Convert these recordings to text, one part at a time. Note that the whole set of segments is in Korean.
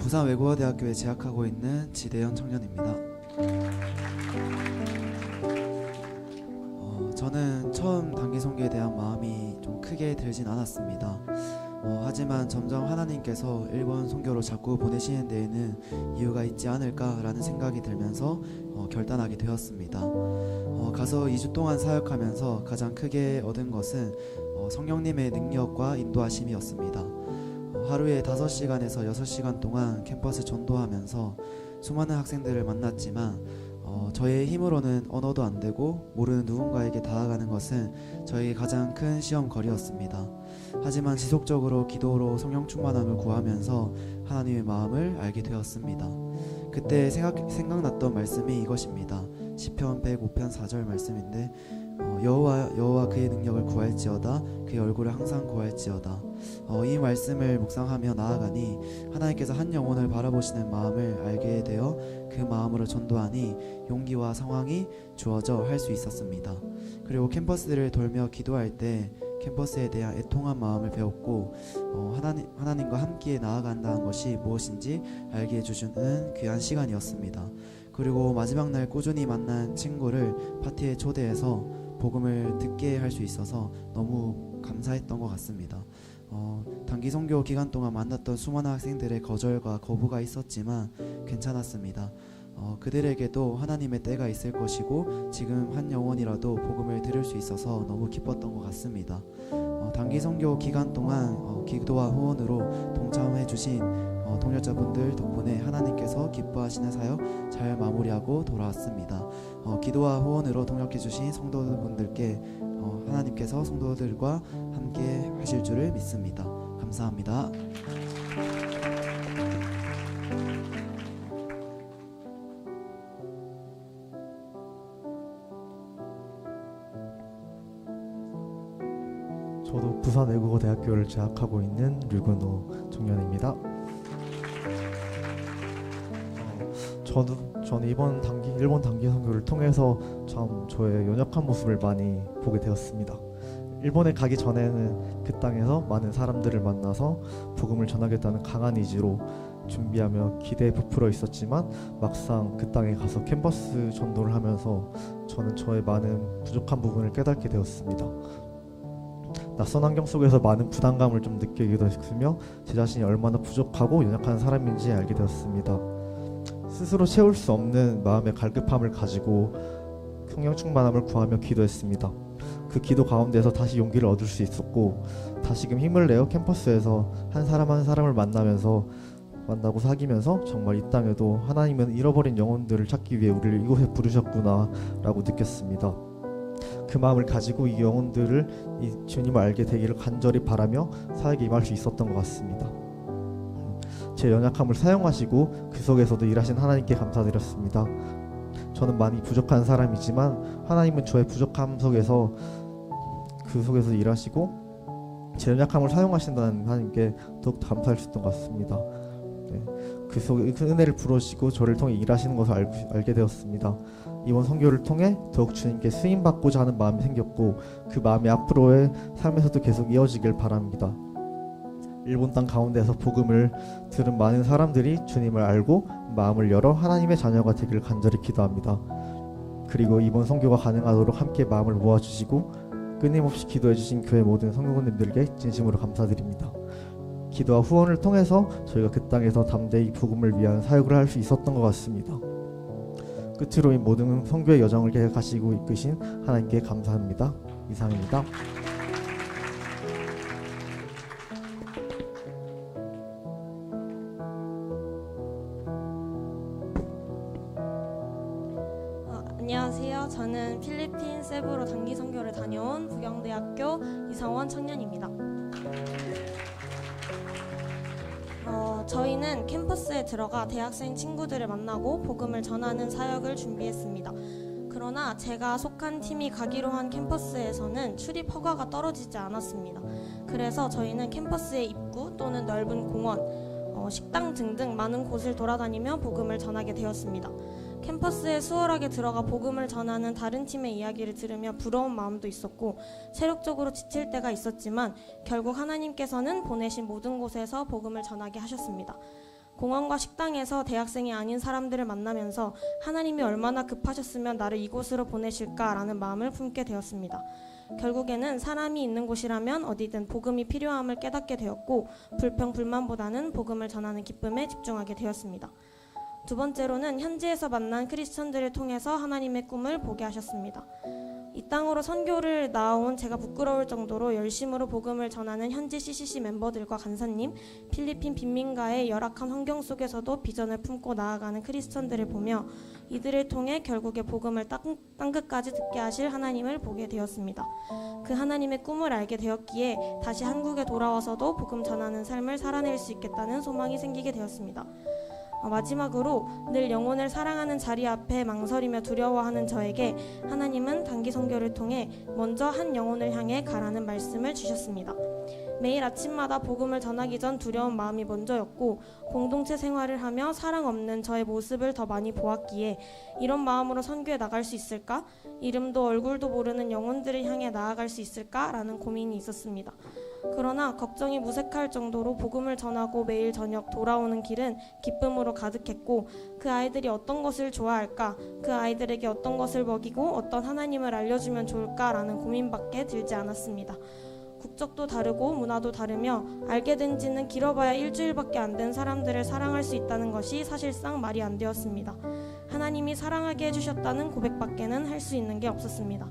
부산 외국어대학교에 재학하고 있는 지대현 청년입니다. 저는 처음 단기 선교에 대한 마음이 좀 크게 들진 않았습니다. 하지만 점점 하나님께서 일본 선교로 자꾸 보내시는 데에는 이유가 있지 않을까라는 생각이 들면서 결단하게 되었습니다. 가서 2주 동안 사역하면서 가장 크게 얻은 것은 성령님의 능력과 인도하심이었습니다. 하루에 5시간에서 6시간 동안 캠퍼스 전도하면서 수많은 학생들을 만났지만 저의 힘으로는 언어도 안 되고 모르는 누군가에게 다가가는 것은 저에게 가장 큰 시험거리였습니다. 하지만 지속적으로 기도로 성령 충만함을 구하면서 하나님의 마음을 알게 되었습니다. 그때 생각났던 말씀이 이것입니다. 시편 105편 4절 말씀인데 여호와 그의 능력을 구할지어다 그의 얼굴을 항상 구할지어다. 이 말씀을 묵상하며 나아가니 하나님께서 한 영혼을 바라보시는 마음을 알게 되어 그 마음으로 전도하니 용기와 상황이 주어져 할 수 있었습니다. 그리고 캠퍼스를 돌며 기도할 때 캠퍼스에 대한 애통한 마음을 배웠고 하나님과 함께 나아간다는 것이 무엇인지 알게 해주시는 귀한 시간이었습니다. 그리고 마지막 날 꾸준히 만난 친구를 파티에 초대해서 복음을 듣게 할 수 있어서 너무 감사했던 것 같습니다. 단기 선교 기간 동안 만났던 수많은 학생들의 거절과 거부가 있었지만 괜찮았습니다. 그들에게도 하나님의 때가 있을 것이고 지금 한 영혼이라도 복음을 들을 수 있어서 너무 기뻤던 것 같습니다. 단기 선교 기간 동안 기도와 후원으로 동참해 주신 동역자분들 덕분에 하나님께서 기뻐하시는 사역 잘 마무리하고 돌아왔습니다. 기도와 후원으로 동역해 주신 성도분들께 하나님께서 성도들과 함께 하실 줄을 믿습니다. 감사합니다. 저도 부산 외국어대학교를 재학하고 있는 류근호 청년입니다. 저는 이번 일본 단기 선교를 통해서 참 저의 연약한 모습을 많이 보게 되었습니다. 일본에 가기 전에는 그 땅에서 많은 사람들을 만나서 복음을 전하겠다는 강한 의지로 준비하며 기대에 부풀어 있었지만 막상 그 땅에 가서 캠퍼스 전도를 하면서 저는 저의 많은 부족한 부분을 깨닫게 되었습니다. 낯선 환경 속에서 많은 부담감을 좀 느끼기도 했으며 제 자신이 얼마나 부족하고 연약한 사람인지 알게 되었습니다. 스스로 채울 수 없는 마음의 갈급함을 가지고 성령 충만함을 구하며 기도했습니다. 그 기도 가운데서 다시 용기를 얻을 수 있었고 다시금 힘을 내어 캠퍼스에서 한 사람 한 사람을 만나고 사귀면서 정말 이 땅에도 하나님은 잃어버린 영혼들을 찾기 위해 우리를 이곳에 부르셨구나 라고 느꼈습니다. 그 마음을 가지고 이 영혼들을 이 주님을 알게 되기를 간절히 바라며 사역에 임할 수 있었던 것 같습니다. 제 연약함을 사용하시고 그 속에서도 일하신 하나님께 감사드렸습니다. 저는 많이 부족한 사람이지만 하나님은 저의 부족함 속에서 일하시고 제 연약함을 사용하신다는 하나님께 더욱 감사할 수 있던 것 같습니다. 그 속에 그 은혜를 부르시고 저를 통해 일하시는 것을 알게 되었습니다. 이번 선교를 통해 더욱 주님께 쓰임받고자 하는 마음이 생겼고 그 마음이 앞으로의 삶에서도 계속 이어지길 바랍니다. 일본 땅 가운데서 복음을 들은 많은 사람들이 주님을 알고 마음을 열어 하나님의 자녀가 되기를 간절히 기도합니다. 그리고 이번 선교가 가능하도록 함께 마음을 모아주시고 끊임없이 기도해주신 교회 모든 성도님들께 진심으로 감사드립니다. 기도와 후원을 통해서 저희가 그 땅에서 담대히 복음을 위한 사역을 할 수 있었던 것 같습니다. 끝으로 이 모든 선교의 여정을 계획하시고 이끄신 하나님께 감사합니다. 이상입니다. 안녕하세요. 저는 필리핀 세부로 단기 선교를 다녀온 부경대학교 이성원 청년입니다. 저희는 캠퍼스에 들어가 대학생 친구들을 만나고 복음을 전하는 사역을 준비했습니다. 그러나 제가 속한 팀이 가기로 한 캠퍼스에서는 출입 허가가 떨어지지 않았습니다. 그래서 저희는 캠퍼스의 입구 또는 넓은 공원, 식당 등등 많은 곳을 돌아다니며 복음을 전하게 되었습니다. 캠퍼스에 수월하게 들어가 복음을 전하는 다른 팀의 이야기를 들으며 부러운 마음도 있었고 체력적으로 지칠 때가 있었지만 결국 하나님께서는 보내신 모든 곳에서 복음을 전하게 하셨습니다. 공원과 식당에서 대학생이 아닌 사람들을 만나면서 하나님이 얼마나 급하셨으면 나를 이곳으로 보내실까라는 마음을 품게 되었습니다. 결국에는 사람이 있는 곳이라면 어디든 복음이 필요함을 깨닫게 되었고 불평 불만보다는 복음을 전하는 기쁨에 집중하게 되었습니다. 두 번째로는 현지에서 만난 크리스천들을 통해서 하나님의 꿈을 보게 하셨습니다. 이 땅으로 선교를 나온 제가 부끄러울 정도로 열심으로 복음을 전하는 현지 CCC 멤버들과 간사님, 필리핀 빈민가의 열악한 환경 속에서도 비전을 품고 나아가는 크리스천들을 보며 이들을 통해 결국에 복음을 땅끝까지 듣게 하실 하나님을 보게 되었습니다. 그 하나님의 꿈을 알게 되었기에 다시 한국에 돌아와서도 복음 전하는 삶을 살아낼 수 있겠다는 소망이 생기게 되었습니다. 마지막으로 늘 영혼을 사랑하는 자리 앞에 망설이며 두려워하는 저에게 하나님은 단기 선교를 통해 먼저 한 영혼을 향해 가라는 말씀을 주셨습니다. 매일 아침마다 복음을 전하기 전 두려운 마음이 먼저였고 공동체 생활을 하며 사랑 없는 저의 모습을 더 많이 보았기에 이런 마음으로 선교에 나갈 수 있을까? 이름도 얼굴도 모르는 영혼들을 향해 나아갈 수 있을까라는 고민이 있었습니다. 그러나 걱정이 무색할 정도로 복음을 전하고 매일 저녁 돌아오는 길은 기쁨으로 가득했고 그 아이들이 어떤 것을 좋아할까? 그 아이들에게 어떤 것을 먹이고 어떤 하나님을 알려주면 좋을까라는 고민밖에 들지 않았습니다. 국적도 다르고 문화도 다르며 알게 된 지는 길어봐야 일주일밖에 안 된 사람들을 사랑할 수 있다는 것이 사실상 말이 안 되었습니다. 하나님이 사랑하게 해주셨다는 고백밖에는 할 수 있는 게 없었습니다.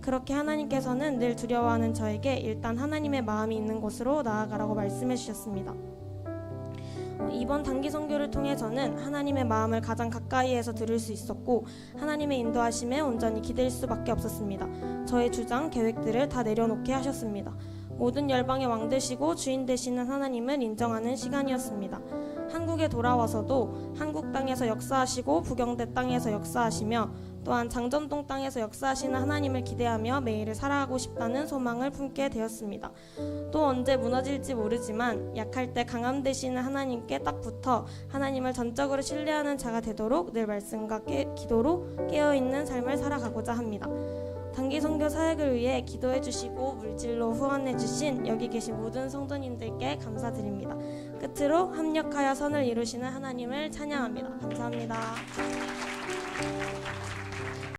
그렇게 하나님께서는 늘 두려워하는 저에게 일단 하나님의 마음이 있는 곳으로 나아가라고 말씀해 주셨습니다. 이번 단기 선교를 통해 저는 하나님의 마음을 가장 가까이에서 들을 수 있었고 하나님의 인도하심에 온전히 기댈 수밖에 없었습니다. 저의 주장, 계획들을 다 내려놓게 하셨습니다. 모든 열방의 왕 되시고 주인 되시는 하나님을 인정하는 시간이었습니다. 한국에 돌아와서도 한국 땅에서 역사하시고 부경대 땅에서 역사하시며 또한 장전동 땅에서 역사하시는 하나님을 기대하며 매일을 살아가고 싶다는 소망을 품게 되었습니다. 또 언제 무너질지 모르지만 약할 때 강함 되시는 하나님께 딱 붙어 하나님을 전적으로 신뢰하는 자가 되도록 늘 말씀과 기도로 깨어있는 삶을 살아가고자 합니다. 단기 선교 사역을 위해 기도해 주시고 물질로 후원해 주신 여기 계신 모든 성도님들께 감사드립니다. 끝으로 합력하여 선을 이루시는 하나님을 찬양합니다. 감사합니다.